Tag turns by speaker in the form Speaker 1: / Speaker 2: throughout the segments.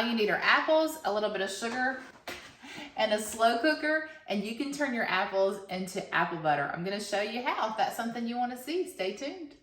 Speaker 1: You need our apples, a little bit of sugar, and a slow cooker, and you can turn your apples into apple butter. I'm gonna show you how. If that's something you wanna see, stay tuned.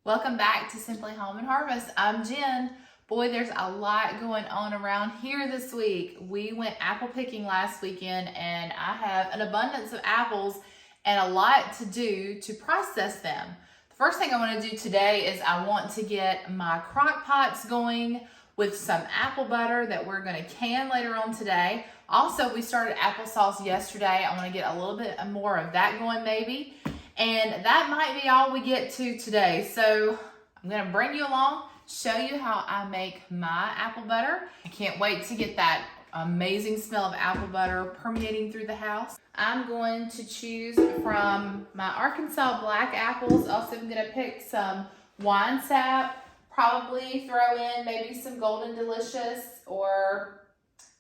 Speaker 1: Welcome back to Simply Home and Harvest. I'm Jen. Boy, there's a lot going on around here this week. We went apple picking last weekend, and I have an abundance of apples and a lot to do to process them. The first thing I want to do today is I want to get my crock pots going with some apple butter that we're going to can later on today. Also, we started applesauce yesterday. I want to get a little bit more of that going maybe. And that might be all we get to today. So I'm gonna bring you along, show you how I make my apple butter. I can't wait to get that amazing smell of apple butter permeating through the house. I'm going to choose from my Arkansas black apples. Also, I'm gonna pick some wine sap, probably throw in maybe some Golden Delicious, or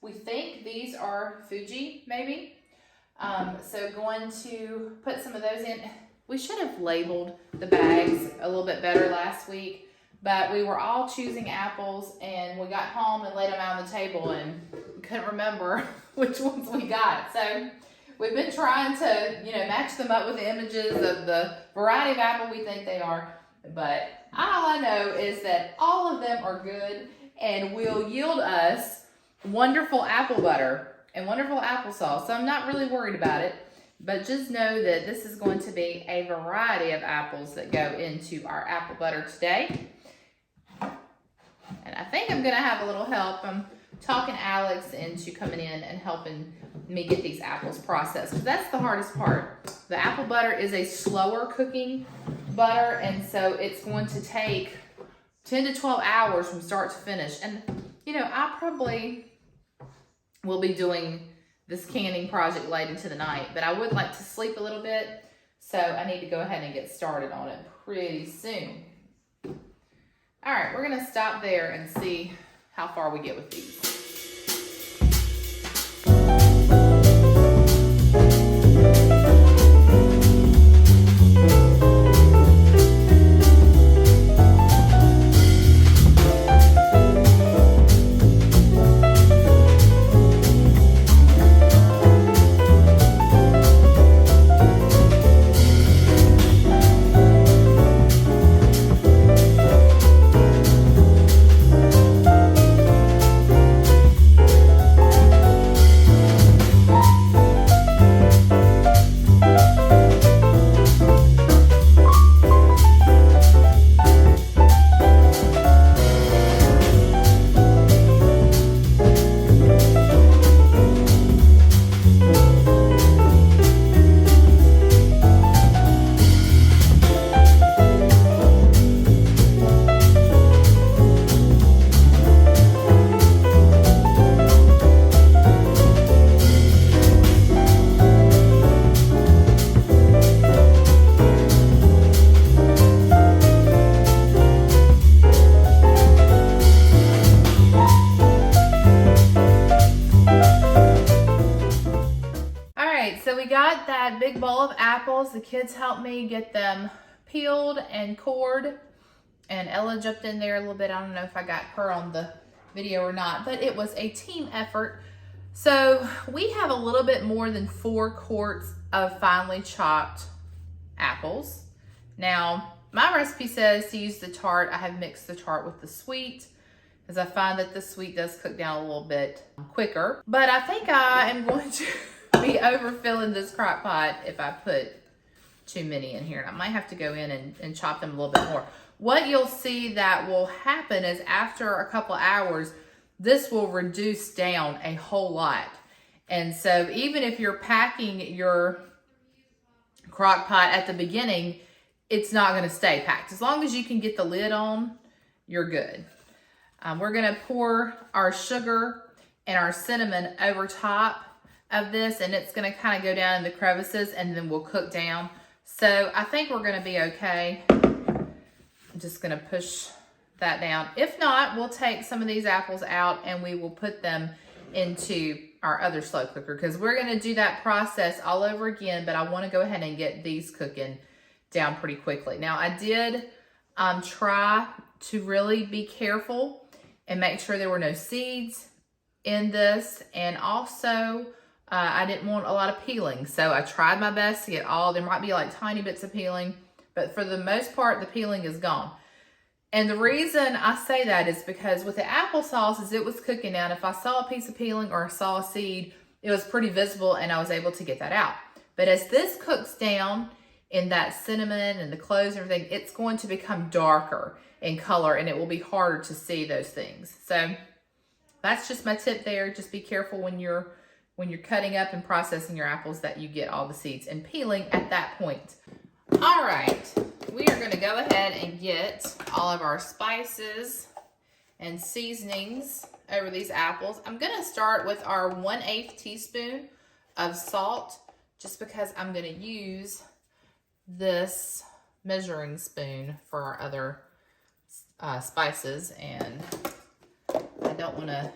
Speaker 1: we think these are Fuji maybe. So going to put some of those in. We should have labeled the bags a little bit better last week, but we were all choosing apples and we got home and laid them out on the table and couldn't remember which ones we got. So we've been trying to, match them up with the images of the variety of apple we think they are, but all I know is that all of them are good and will yield us wonderful apple butter and wonderful applesauce. So I'm not really worried about it. But just know that this is going to be a variety of apples that go into our apple butter today. And I think I'm going to have a little help. I'm talking Alex into coming in and helping me get these apples processed, because that's the hardest part. The apple butter is a slower cooking butter, and so it's going to take 10 to 12 hours from start to finish. And, I probably will be doing this canning project late into the night, but I would like to sleep a little bit, so I need to go ahead and get started on it pretty soon. All right, we're gonna stop there and see how far we get with these. Big bowl of apples. The kids helped me get them peeled and cored, and Ella jumped in there a little bit. I don't know if I got her on the video or not, but it was a team effort. So we have a little bit more than 4 quarts of finely chopped apples. Now, my recipe says to use the tart. I have mixed the tart with the sweet, as I find that the sweet does cook down a little bit quicker. But I think I am going to be overfilling this crock pot if I put too many in here. And I might have to go in and chop them a little bit more. What you'll see that will happen is after a couple hours, this will reduce down a whole lot. And so even if you're packing your crock pot at the beginning, it's not gonna stay packed. As long as you can get the lid on, you're good. We're gonna pour our sugar and our cinnamon over top of this, and it's gonna kind of go down in the crevices, and then we'll cook down. So I think we're gonna be okay. I'm just gonna push that down. If not, we'll take some of these apples out and we will put them into our other slow cooker, because we're gonna do that process all over again, but I wanna go ahead and get these cooking down pretty quickly. Now I did try to really be careful and make sure there were no seeds in this, and also I didn't want a lot of peeling, so I tried my best to get there might be like tiny bits of peeling, but for the most part the peeling is gone. And the reason I say that is because with the applesauce, as it was cooking down, if I saw a piece of peeling or I saw a seed, it was pretty visible and I was able to get that out. But as this cooks down in that cinnamon and the cloves and everything, it's going to become darker in color and it will be harder to see those things. So that's just my tip there. Just be careful when you're cutting up and processing your apples that you get all the seeds and peeling at that point. All right, we are going to go ahead and get all of our spices and seasonings over these apples. I'm going to start with our 1/8 teaspoon of salt, just because I'm going to use this measuring spoon for our other spices, and I don't want to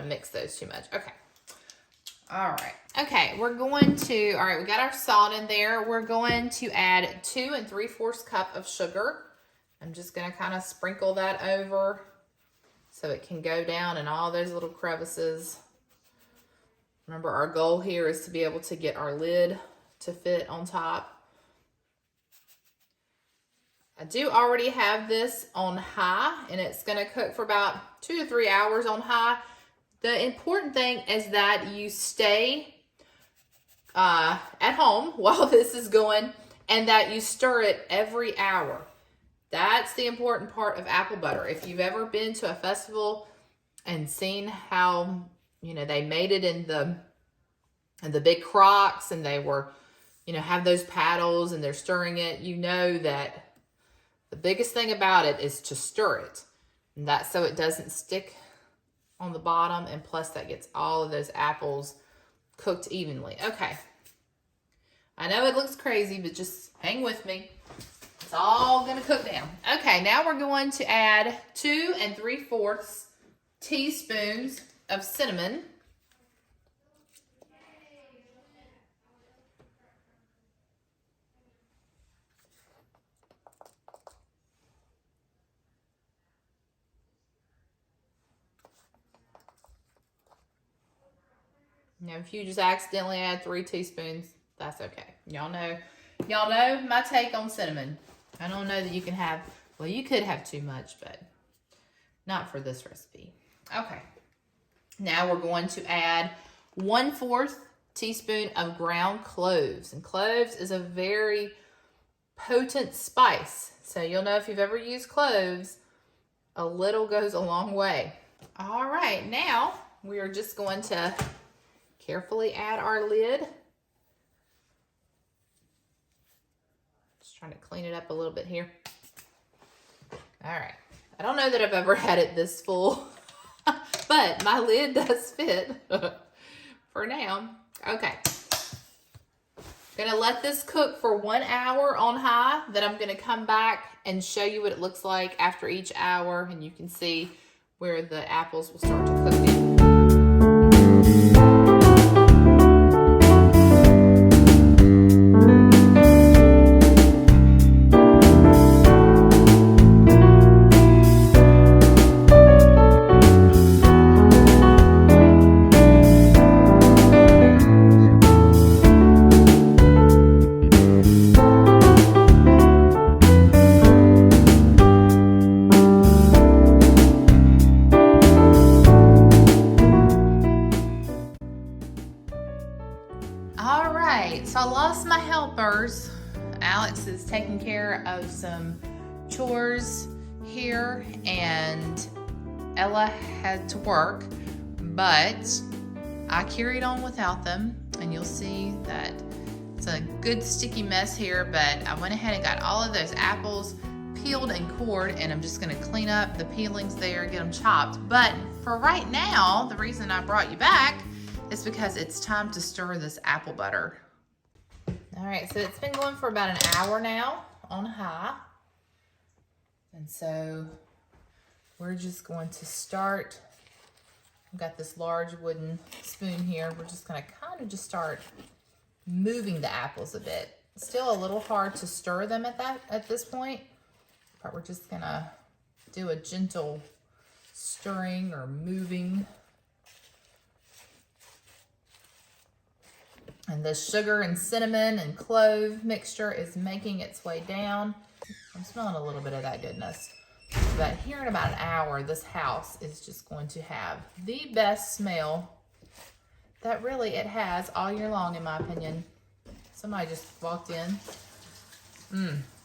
Speaker 1: mix those too much. Okay. All right. Okay, all right, we got our salt in there. We're going to add 2 3/4 cup of sugar. I'm just going to kind of sprinkle that over so it can go down in all those little crevices. Remember, our goal here is to be able to get our lid to fit on top. I do already have this on high, and it's going to cook for about 2 to 3 hours on high. The important thing is that you stay at home while this is going, and that you stir it every hour. That's the important part of apple butter. If you've ever been to a festival and seen how, they made it in the big crocks, and they were, have those paddles and they're stirring it, you know that the biggest thing about it is to stir it. And that's so it doesn't stick on the bottom, and plus that gets all of those apples cooked evenly. Okay. I know it looks crazy, but just hang with me. It's all gonna cook down. Okay, now we're going to add 2 3/4 teaspoons of cinnamon. Now, if you just accidentally add 3 teaspoons, that's okay. Y'all know my take on cinnamon. I don't know that you can have, well, you could have too much, but not for this recipe. Okay. Now we're going to add 1/4 teaspoon of ground cloves. And cloves is a very potent spice. So you'll know if you've ever used cloves, a little goes a long way. All right, now we are just going to carefully add our lid. Just trying to clean it up a little bit here. All right. I don't know that I've ever had it this full, but my lid does fit for now. Okay. Gonna let this cook for 1 hour on high. Then I'm gonna come back and show you what it looks like after each hour, and you can see where the apples will start to cook in. All right, so I lost my helpers. Alex is taking care of some chores here, and Ella had to work, but I carried on without them, and you'll see that it's a good sticky mess here, but I went ahead and got all of those apples peeled and cored, and I'm just gonna clean up the peelings there, get them chopped. But for right now, the reason I brought you back is because it's time to stir this apple butter. All right, so it's been going for about an hour now on high. And so we're just going to start I've got this large wooden spoon here. We're just gonna kind of just start moving the apples a bit. Still a little hard to stir them at this point, but we're just gonna do a gentle stirring or moving. And the sugar and cinnamon and clove mixture is making its way down. I'm smelling a little bit of that goodness. But here in about an hour, this house is just going to have the best smell that really it has all year long, in my opinion. Somebody just walked in.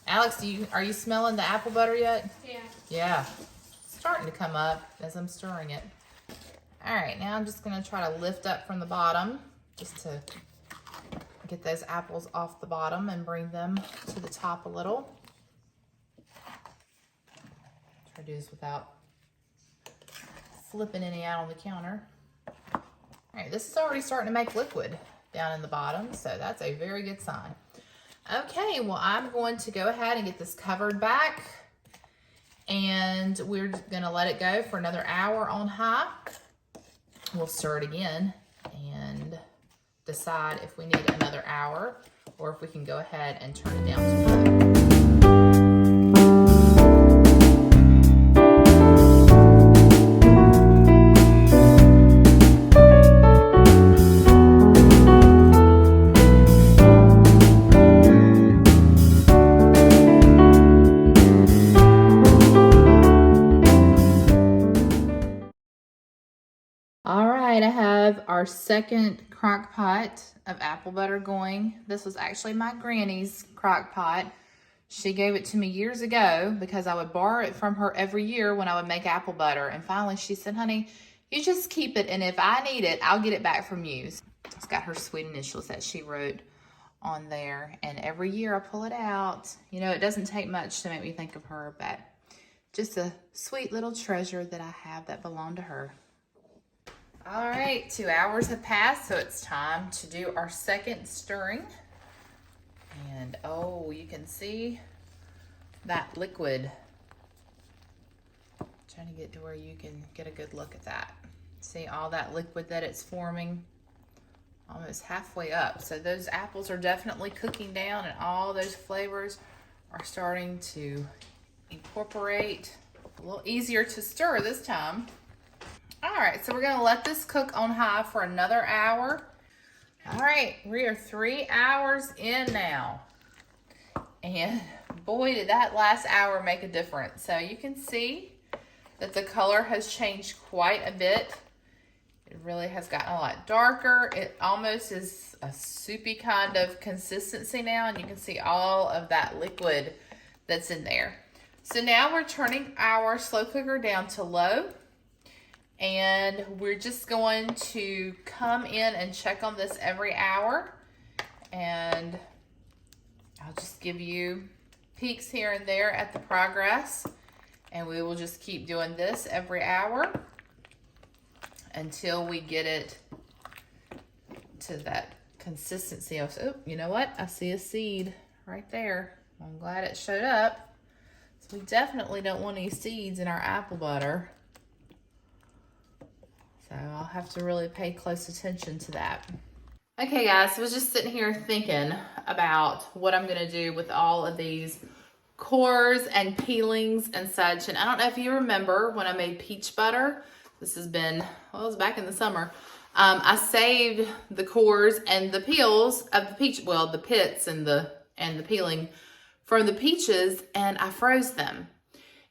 Speaker 1: Alex, are you smelling the apple butter yet?
Speaker 2: Yeah.
Speaker 1: Yeah. It's starting to come up as I'm stirring it. All right, now I'm just gonna try to lift up from the bottom just to get those apples off the bottom and bring them to the top a little. Try to do this without flipping any out on the counter. All right, this is already starting to make liquid down in the bottom, so that's a very good sign. Okay, well, I'm going to go ahead and get this covered back, and we're gonna let it go for another hour on high. We'll stir it again and decide if we need another hour or if we can go ahead and turn it down to low. All right, I have our second crock pot of apple butter going. This was actually my granny's crock pot. She gave it to me years ago because I would borrow it from her every year when I would make apple butter. And finally she said, honey, you just keep it, and if I need it, I'll get it back from you. It's got her sweet initials that she wrote on there. And every year I pull it out. You know, it doesn't take much to make me think of her, but just a sweet little treasure that I have that belonged to her. All right, 2 hours have passed, so it's time to do our second stirring. And oh, you can see that liquid. Trying to get to where you can get a good look at that. See all that liquid that it's forming? Almost halfway up. So those apples are definitely cooking down, and all those flavors are starting to incorporate. A little easier to stir this time. All right, so we're gonna let this cook on high for another hour. All right, we are 3 hours in now. And boy, did that last hour make a difference. So you can see that the color has changed quite a bit. It really has gotten a lot darker. It almost is a soupy kind of consistency now, and you can see all of that liquid that's in there. So now we're turning our slow cooker down to low. And we're just going to come in and check on this every hour. And I'll just give you peeks here and there at the progress. And we will just keep doing this every hour until we get it to that consistency. Oh, you know what? I see a seed right there. I'm glad it showed up. So we definitely don't want any seeds in our apple butter. So I'll have to really pay close attention to that. Okay guys, so I was just sitting here thinking about what I'm gonna do with all of these cores and peelings and such. And I don't know if you remember when I made peach butter. This has been, well, it was back in the summer. I saved the cores and the peels of the peach, well, the pits and the peeling from the peaches, and I froze them.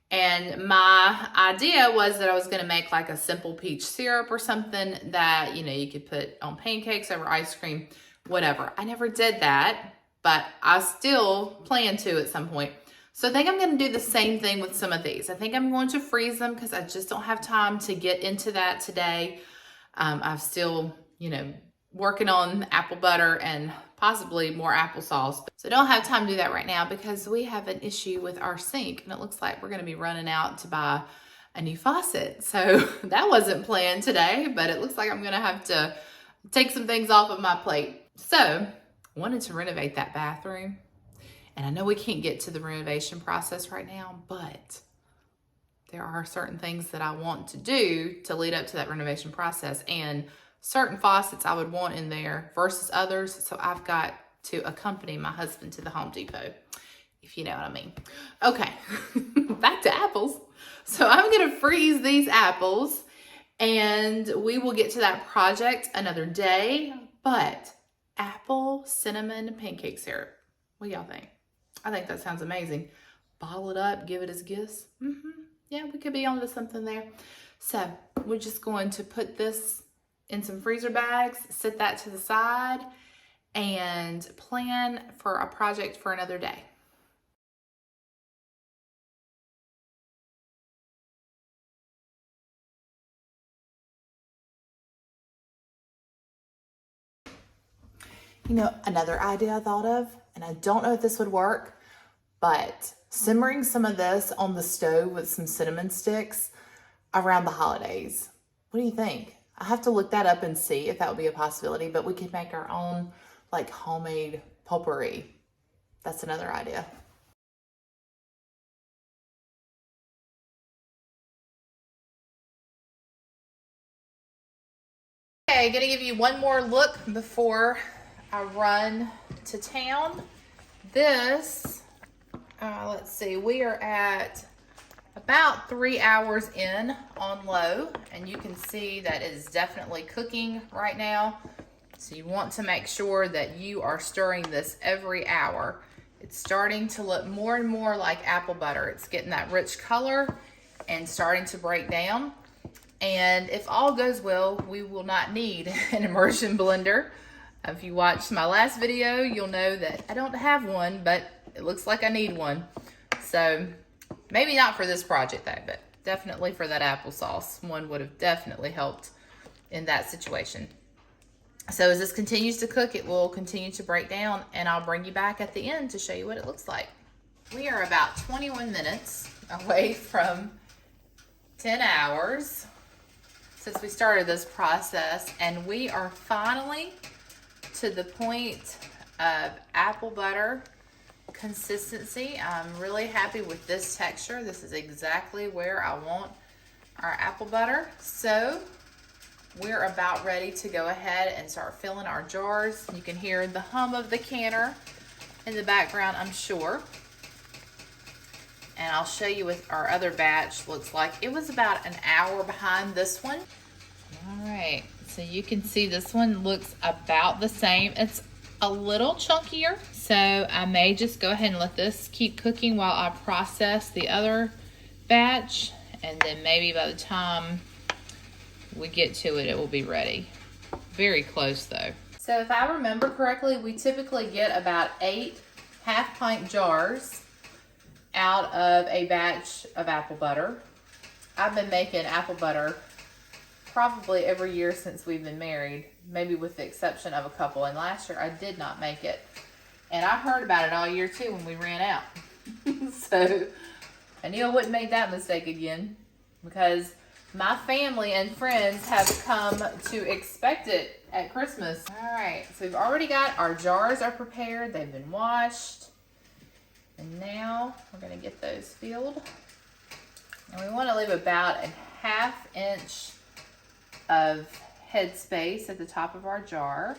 Speaker 1: And my idea was that I was going to make like a simple peach syrup or something that, you know, you could put on pancakes, over ice cream, whatever. I never did that, but I still plan to at some point. So I think I'm going to do the same thing with some of these. I think I'm going to freeze them because I just don't have time to get into that today. I'm still, you know, working on apple butter and possibly more applesauce. So I don't have time to do that right now because we have an issue with our sink, and it looks like we're going to be running out to buy a new faucet. So that wasn't planned today, but it looks like I'm going to have to take some things off of my plate. So I wanted to renovate that bathroom, and I know we can't get to the renovation process right now, but there are certain things that I want to do to lead up to that renovation process, and certain faucets I would want in there versus others. So I've got to accompany my husband to the Home Depot, if you know what I mean. Okay, back to apples. So I'm gonna freeze these apples and we will get to that project another day. But apple cinnamon pancake syrup, what do y'all think? I think that sounds amazing. Bottle it up, give it as gifts. Yeah, we could be onto something there. So we're just going to put this in some freezer bags, set that to the side, and plan for a project for another day. You know, another idea I thought of, and I don't know if this would work, but simmering some of this on the stove with some cinnamon sticks around the holidays. What do you think? I have to look that up and see if that would be a possibility, but we could make our own like homemade potpourri. That's another idea. Okay, gonna give you one more look before I run to town. This, let's see, we are at about 3 hours in on low, and you can see that it is definitely cooking right now. So you want to make sure that you are stirring this every hour. It's starting to look more and more like apple butter. It's getting that rich color and starting to break down. And if all goes well, we will not need an immersion blender. If you watched my last video, you'll know that I don't have one, but it looks like I need one. So maybe not for this project though, but definitely for that applesauce. One would have definitely helped in that situation. So as this continues to cook, it will continue to break down, and I'll bring you back at the end to show you what it looks like. We are about 21 minutes away from 10 hours since we started this process, and we are finally to the point of apple butter consistency. I'm really happy with this texture. This is exactly where I want our apple butter. So we're about ready to go ahead and start filling our jars. You can hear the hum of the canner in the background, I'm sure. And I'll show you what our other batch looks like. It was about an hour behind this one. All right, so you can see this one looks about the same. It's a little chunkier, so I may just go ahead and let this keep cooking while I process the other batch, and then maybe by the time we get to it, it will be ready. Very close though. So if I remember correctly, we typically get about 8 half-pint jars out of a batch of apple butter. I've been making apple butter probably every year since we've been married, maybe with the exception of a couple. And last year I did not make it. And I heard about it all year too when we ran out. So I knew I wouldn't make that mistake again, because my family and friends have come to expect it at Christmas. All right, so we've already got our jars are prepared. They've been washed. And now we're gonna get those filled. And we wanna leave about a 1/2 inch of head space at the top of our jar.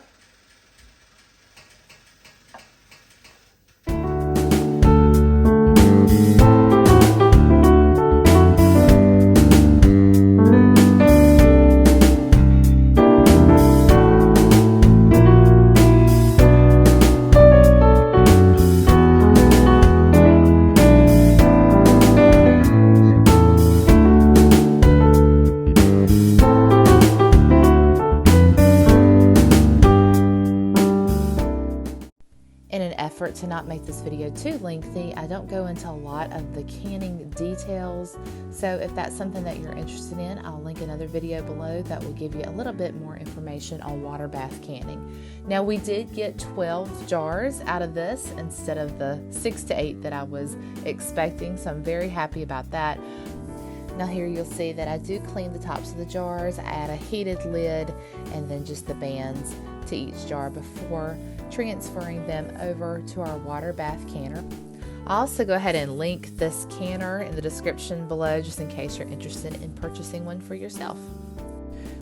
Speaker 1: To not make this video too lengthy, I don't go into a lot of the canning details. So if that's something that you're interested in, I'll link another video below that will give you a little bit more information on water bath canning. Now, we did get 12 jars out of this instead of the 6 to 8 that I was expecting, so I'm very happy about that. Now here you'll see that I do clean the tops of the jars. I add a heated lid and then just the bands to each jar before transferring them over to our water bath canner. I'll also go ahead and link this canner in the description below just in case you're interested in purchasing one for yourself.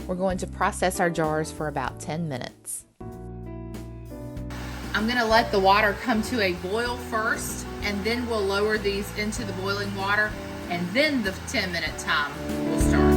Speaker 1: We're going to process our jars for about 10 minutes. I'm going to let the water come to a boil first, and then we'll lower these into the boiling water, and then the 10-minute time will start.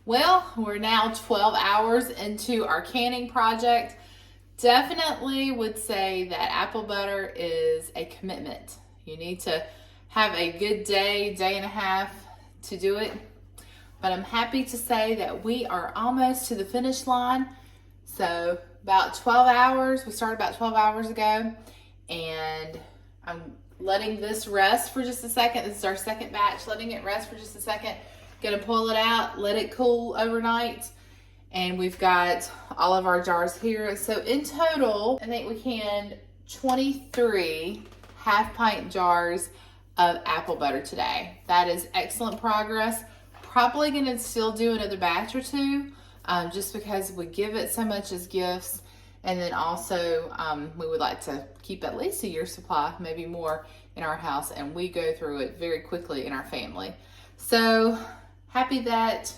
Speaker 1: Well, we're now 12 hours into our canning project. Definitely would say that apple butter is a commitment. You need to have a good day and a half to do it. But I'm happy to say that we are almost to the finish line. So about 12 hours, we started about 12 hours ago, and I'm letting this rest for just a second. This is our second batch, letting it rest for just a second. Gonna pull it out, let it cool overnight, and we've got all of our jars here. So in total, I think we canned 23 half-pint jars of apple butter today. That is excellent progress. Probably gonna still do another batch or two, just because we give it so much as gifts, and then also we would like to keep at least a year's supply, maybe more, in our house, and we go through it very quickly in our family. So happy that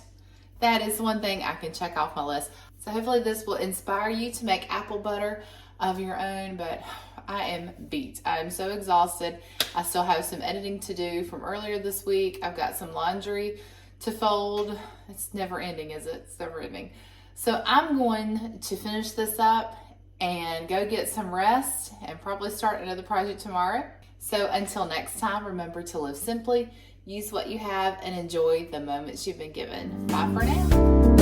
Speaker 1: that is one thing I can check off my list. So hopefully this will inspire you to make apple butter of your own, but I am beat. I am so exhausted. I still have some editing to do from earlier this week. I've got some laundry to fold. It's never ending, is it? It's never ending. So I'm going to finish this up and go get some rest and probably start another project tomorrow. So until next time, remember to live simply, use what you have, and enjoy the moments you've been given. Bye for now.